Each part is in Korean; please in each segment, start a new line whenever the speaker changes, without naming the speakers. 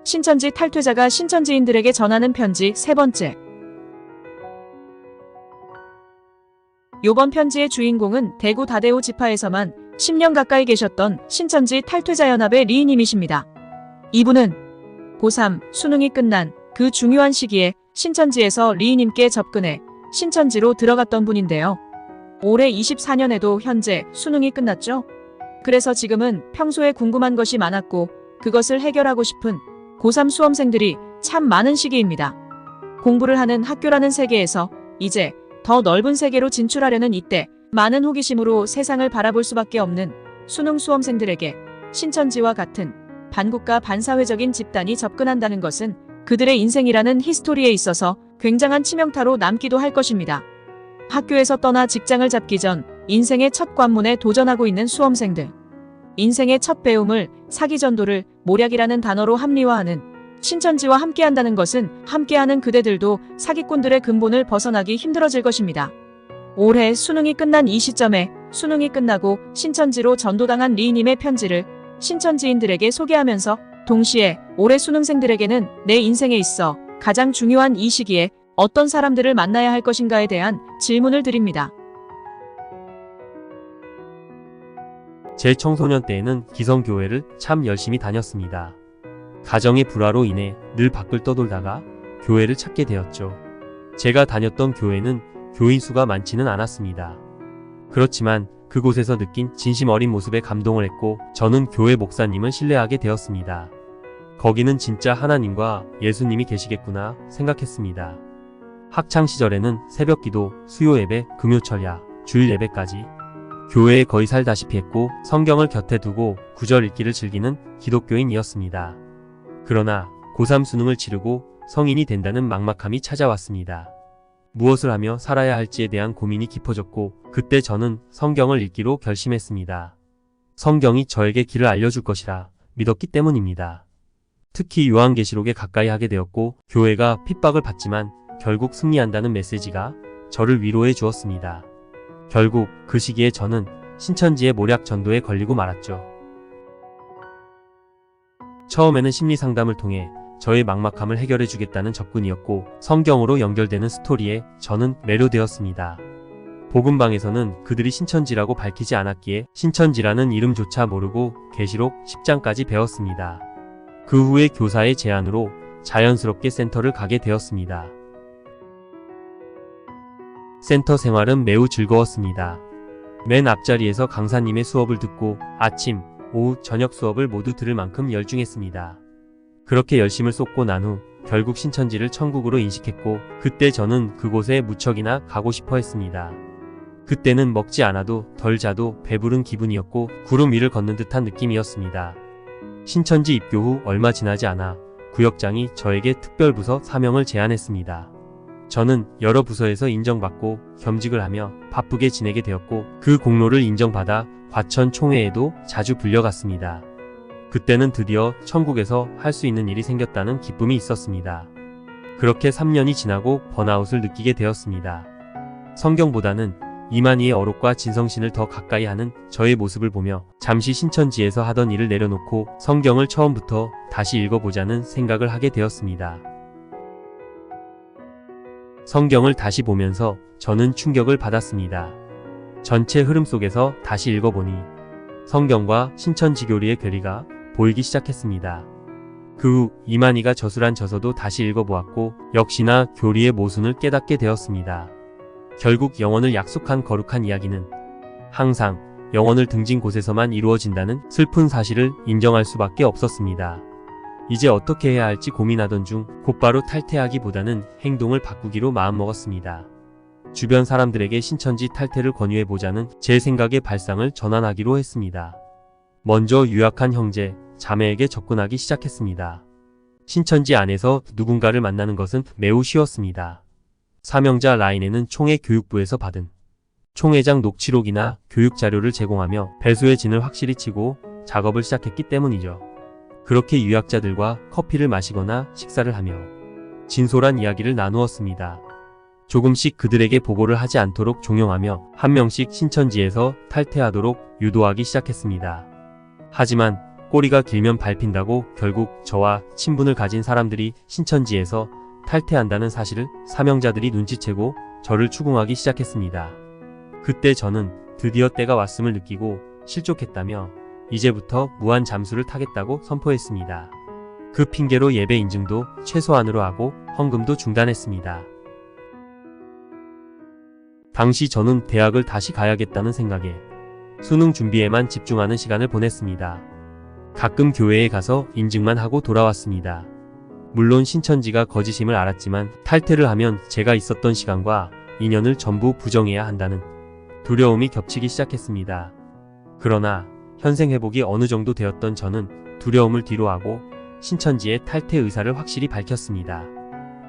신천지 탈퇴자가 신천지인들에게 전하는 편지 세 번째. 요번 편지의 주인공은 대구 다대오 지파에서만 10년 가까이 계셨던 신천지 탈퇴자연합의 리이님이십니다. 이분은 고3 수능이 끝난 그 중요한 시기에 신천지에서 리이님께 접근해 신천지로 들어갔던 분인데요. 올해 24년에도 현재 수능이 끝났죠. 그래서 지금은 평소에 궁금한 것이 많았고 그것을 해결하고 싶은 고3 수험생들이 참 많은 시기입니다. 공부를 하는 학교라는 세계에서 이제 더 넓은 세계로 진출하려는 이때 많은 호기심으로 세상을 바라볼 수밖에 없는 수능 수험생들에게 신천지와 같은 반국가 반사회적인 집단이 접근한다는 것은 그들의 인생이라는 히스토리에 있어서 굉장한 치명타로 남기도 할 것입니다. 학교에서 떠나 직장을 잡기 전 인생의 첫 관문에 도전하고 있는 수험생들. 인생의 첫 배움을 사기전도를 모략이라는 단어로 합리화하는 신천지와 함께한다는 것은 함께하는 그대들도 사기꾼들의 근본을 벗어나기 힘들어질 것입니다. 올해 수능이 끝난 이 시점에 수능이 끝나고 신천지로 전도당한 리이님의 편지를 신천지인들에게 소개하면서 동시에 올해 수능생들에게는 내 인생에 있어 가장 중요한 이 시기에 어떤 사람들을 만나야 할 것인가에 대한 질문을 드립니다.
제 청소년 때에는 기성교회를 참 열심히 다녔습니다. 가정의 불화로 인해 늘 밖을 떠돌다가 교회를 찾게 되었죠. 제가 다녔던 교회는 교인 수가 많지는 않았습니다. 그렇지만 그곳에서 느낀 진심 어린 모습에 감동을 했고 저는 교회 목사님을 신뢰하게 되었습니다. 거기는 진짜 하나님과 예수님이 계시겠구나 생각했습니다. 학창시절에는 새벽기도, 수요예배, 금요철야, 주일예배까지 교회에 거의 살다시피 했고 성경을 곁에 두고 구절 읽기를 즐기는 기독교인이었습니다. 그러나 고3 수능을 치르고 성인이 된다는 막막함이 찾아왔습니다. 무엇을 하며 살아야 할지에 대한 고민이 깊어졌고 그때 저는 성경을 읽기로 결심했습니다. 성경이 저에게 길을 알려줄 것이라 믿었기 때문입니다. 특히 요한계시록에 가까이 하게 되었고 교회가 핍박을 받지만 결국 승리한다는 메시지가 저를 위로해 주었습니다. 결국 그 시기에 저는 신천지의 모략 전도에 걸리고 말았죠. 처음에는 심리상담을 통해 저의 막막함을 해결해 주겠다는 접근이었고 성경으로 연결되는 스토리에 저는 매료되었습니다. 복음방에서는 그들이 신천지라고 밝히지 않았기에 신천지라는 이름조차 모르고 계시록 10장까지 배웠습니다. 그 후에 교사의 제안으로 자연스럽게 센터를 가게 되었습니다. 센터 생활은 매우 즐거웠습니다. 맨 앞자리에서 강사님의 수업을 듣고 아침, 오후, 저녁 수업을 모두 들을 만큼 열중했습니다. 그렇게 열심을 쏟고 난 후 결국 신천지를 천국으로 인식했고 그때 저는 그곳에 무척이나 가고 싶어 했습니다. 그때는 먹지 않아도 덜 자도 배부른 기분이었고 구름 위를 걷는 듯한 느낌이었습니다. 신천지 입교 후 얼마 지나지 않아 구역장이 저에게 특별부서 사명을 제안했습니다. 저는 여러 부서에서 인정받고 겸직을 하며 바쁘게 지내게 되었고 그 공로를 인정받아 과천 총회에도 자주 불려갔습니다. 그때는 드디어 천국에서 할 수 있는 일이 생겼다는 기쁨이 있었습니다. 그렇게 3년이 지나고 번아웃을 느끼게 되었습니다. 성경보다는 이만희의 어록과 진성신을 더 가까이 하는 저의 모습을 보며 잠시 신천지에서 하던 일을 내려놓고 성경을 처음부터 다시 읽어보자는 생각을 하게 되었습니다. 성경을 다시 보면서 저는 충격을 받았습니다. 전체 흐름 속에서 다시 읽어보니 성경과 신천지교리의 괴리가 보이기 시작했습니다. 그 후 이만희가 저술한 저서도 다시 읽어보았고 역시나 교리의 모순을 깨닫게 되었습니다. 결국 영원을 약속한 거룩한 이야기는 항상 영원을 등진 곳에서만 이루어진다는 슬픈 사실을 인정할 수밖에 없었습니다. 이제 어떻게 해야 할지 고민하던 중 곧바로 탈퇴하기보다는 행동을 바꾸기로 마음먹었습니다. 주변 사람들에게 신천지 탈퇴를 권유해보자는 제 생각의 발상을 전환하기로 했습니다. 먼저 유약한 형제, 자매에게 접근하기 시작했습니다. 신천지 안에서 누군가를 만나는 것은 매우 쉬웠습니다. 사명자 라인에는 총회 교육부에서 받은 총회장 녹취록이나 교육자료를 제공하며 배수의 진을 확실히 치고 작업을 시작했기 때문이죠. 그렇게 유학자들과 커피를 마시거나 식사를 하며 진솔한 이야기를 나누었습니다. 조금씩 그들에게 보고를 하지 않도록 종용하며 한 명씩 신천지에서 탈퇴하도록 유도하기 시작했습니다. 하지만 꼬리가 길면 밟힌다고 결국 저와 친분을 가진 사람들이 신천지에서 탈퇴한다는 사실을 사명자들이 눈치채고 저를 추궁하기 시작했습니다. 그때 저는 드디어 때가 왔음을 느끼고 실족했다며 이제부터 무한 잠수를 타겠다고 선포했습니다. 그 핑계로 예배 인증도 최소한으로 하고 헌금도 중단했습니다. 당시 저는 대학을 다시 가야겠다는 생각에 수능 준비에만 집중하는 시간을 보냈습니다. 가끔 교회에 가서 인증만 하고 돌아왔습니다. 물론 신천지가 거짓임을 알았지만 탈퇴를 하면 제가 있었던 시간과 인연을 전부 부정해야 한다는 두려움이 겹치기 시작했습니다. 그러나 현생 회복이 어느 정도 되었던 저는 두려움을 뒤로하고 신천지의 탈퇴 의사를 확실히 밝혔습니다.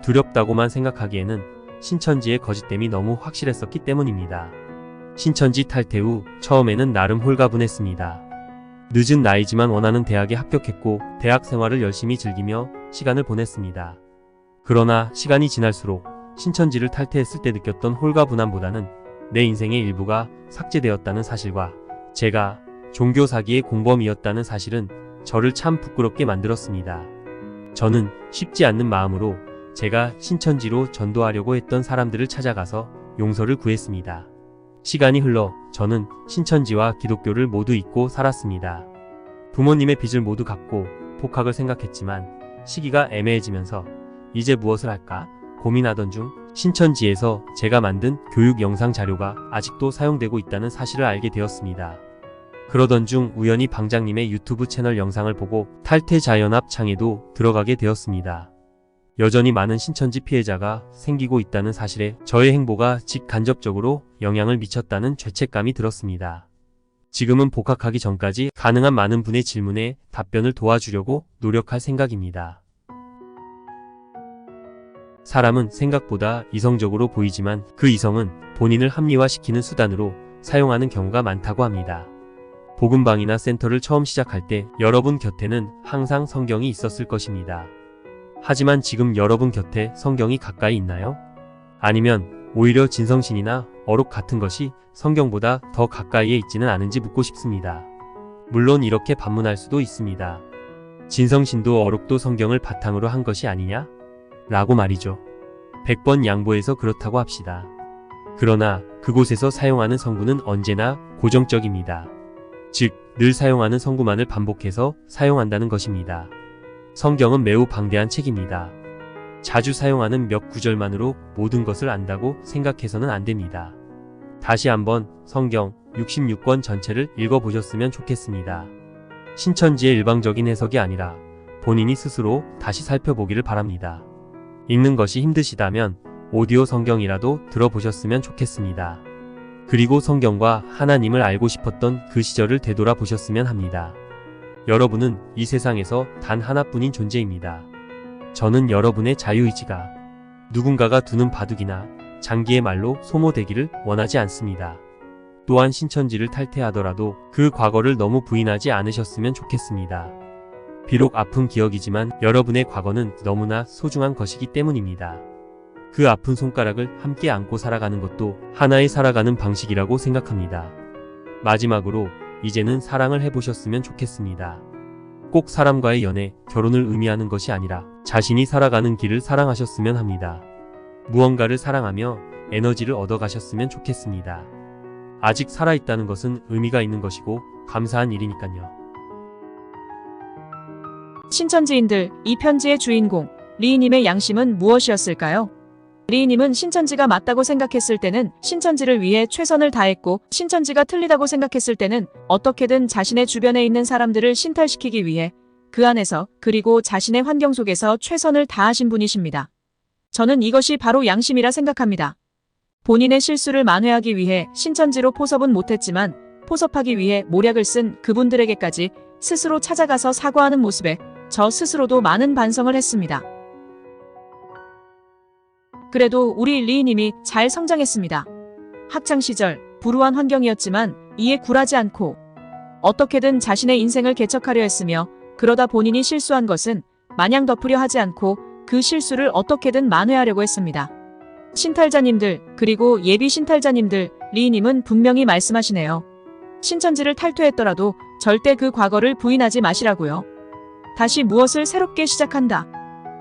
두렵다고만 생각하기에는 신천지의 거짓됨이 너무 확실했었기 때문입니다. 신천지 탈퇴 후 처음에는 나름 홀가분했습니다. 늦은 나이지만 원하는 대학에 합격했고 대학 생활을 열심히 즐기며 시간을 보냈습니다. 그러나 시간이 지날수록 신천지를 탈퇴했을 때 느꼈던 홀가분함보다는 내 인생의 일부가 삭제되었다는 사실과 제가 종교 사기의 공범이었다는 사실은 저를 참 부끄럽게 만들었습니다. 저는 쉽지 않는 마음으로 제가 신천지로 전도하려고 했던 사람들을 찾아가서 용서를 구했습니다. 시간이 흘러 저는 신천지와 기독교를 모두 잊고 살았습니다. 부모님의 빚을 모두 갚고 복학을 생각했지만 시기가 애매해지면서 이제 무엇을 할까 고민하던 중 신천지에서 제가 만든 교육 영상 자료가 아직도 사용되고 있다는 사실을 알게 되었습니다. 그러던 중 우연히 방장님의 유튜브 채널 영상을 보고 탈퇴자연합 창에도 들어가게 되었습니다. 여전히 많은 신천지 피해자가 생기고 있다는 사실에 저의 행보가 직간접적으로 영향을 미쳤다는 죄책감이 들었습니다. 지금은 복학하기 전까지 가능한 많은 분의 질문에 답변을 도와주려고 노력할 생각입니다. 사람은 생각보다 이성적으로 보이지만 그 이성은 본인을 합리화시키는 수단으로 사용하는 경우가 많다고 합니다. 복음방이나 센터를 처음 시작할 때 여러분 곁에는 항상 성경이 있었을 것입니다. 하지만 지금 여러분 곁에 성경이 가까이 있나요? 아니면 오히려 진성신이나 어록 같은 것이 성경보다 더 가까이에 있지는 않은지 묻고 싶습니다. 물론 이렇게 반문할 수도 있습니다. 진성신도 어록도 성경을 바탕으로 한 것이 아니냐? 라고 말이죠. 100번 양보해서 그렇다고 합시다. 그러나 그곳에서 사용하는 성구는 언제나 고정적입니다. 즉, 늘 사용하는 성구만을 반복해서 사용한다는 것입니다. 성경은 매우 방대한 책입니다. 자주 사용하는 몇 구절만으로 모든 것을 안다고 생각해서는 안 됩니다. 다시 한번 성경 66권 전체를 읽어보셨으면 좋겠습니다. 신천지의 일방적인 해석이 아니라 본인이 스스로 다시 살펴보기를 바랍니다. 읽는 것이 힘드시다면 오디오 성경이라도 들어보셨으면 좋겠습니다. 그리고 성경과 하나님을 알고 싶었던 그 시절을 되돌아보셨으면 합니다. 여러분은 이 세상에서 단 하나뿐인 존재입니다. 저는 여러분의 자유의지가 누군가가 두는 바둑이나 장기의 말로 소모되기를 원하지 않습니다. 또한 신천지를 탈퇴하더라도 그 과거를 너무 부인하지 않으셨으면 좋겠습니다. 비록 아픈 기억이지만 여러분의 과거는 너무나 소중한 것이기 때문입니다. 그 아픈 손가락을 함께 안고 살아가는 것도 하나의 살아가는 방식이라고 생각합니다. 마지막으로 이제는 사랑을 해보셨으면 좋겠습니다. 꼭 사람과의 연애, 결혼을 의미하는 것이 아니라 자신이 살아가는 길을 사랑하셨으면 합니다. 무언가를 사랑하며 에너지를 얻어가셨으면 좋겠습니다. 아직 살아있다는 것은 의미가 있는 것이고 감사한 일이니까요.
신천지인들, 이 편지의 주인공 리희님의 양심은 무엇이었을까요? 리희님은 신천지가 맞다고 생각했을 때는 신천지를 위해 최선을 다했고, 신천지가 틀리다고 생각했을 때는 어떻게든 자신의 주변에 있는 사람들을 신탈시키기 위해 그 안에서 그리고 자신의 환경 속에서 최선을 다하신 분이십니다. 저는 이것이 바로 양심이라 생각합니다. 본인의 실수를 만회하기 위해 신천지로 포섭은 못했지만 포섭하기 위해 모략을 쓴 그분들에게까지 스스로 찾아가서 사과하는 모습에 저 스스로도 많은 반성을 했습니다. 그래도 우리 리희님이 잘 성장했습니다. 학창시절 불우한 환경이었지만 이에 굴하지 않고 어떻게든 자신의 인생을 개척하려 했으며, 그러다 본인이 실수한 것은 마냥 덮으려 하지 않고 그 실수를 어떻게든 만회하려고 했습니다. 신탈자님들, 그리고 예비 신탈자님들, 리희님은 분명히 말씀하시네요. 신천지를 탈퇴했더라도 절대 그 과거를 부인하지 마시라고요. 다시 무엇을 새롭게 시작한다.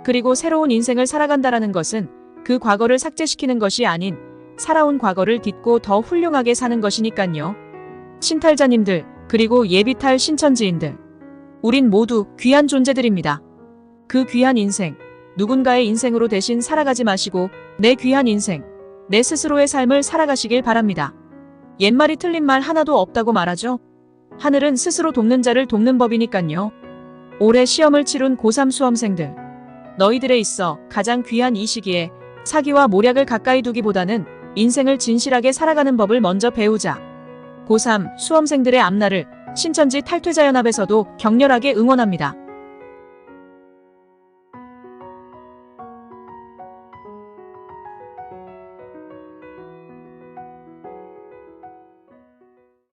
그리고 새로운 인생을 살아간다라는 것은 그 과거를 삭제시키는 것이 아닌 살아온 과거를 딛고 더 훌륭하게 사는 것이니깐요. 신탈자님들, 그리고 예비탈 신천지인들. 우린 모두 귀한 존재들입니다. 그 귀한 인생, 누군가의 인생으로 대신 살아가지 마시고 내 귀한 인생, 내 스스로의 삶을 살아가시길 바랍니다. 옛말이 틀린 말 하나도 없다고 말하죠. 하늘은 스스로 돕는 자를 돕는 법이니깐요. 올해 시험을 치룬 고3 수험생들. 너희들에 있어 가장 귀한 이 시기에 사기와 모략을 가까이 두기보다는 인생을 진실하게 살아가는 법을 먼저 배우자. 고3 수험생들의 앞날을 신천지 탈퇴자연합에서도 격렬하게 응원합니다.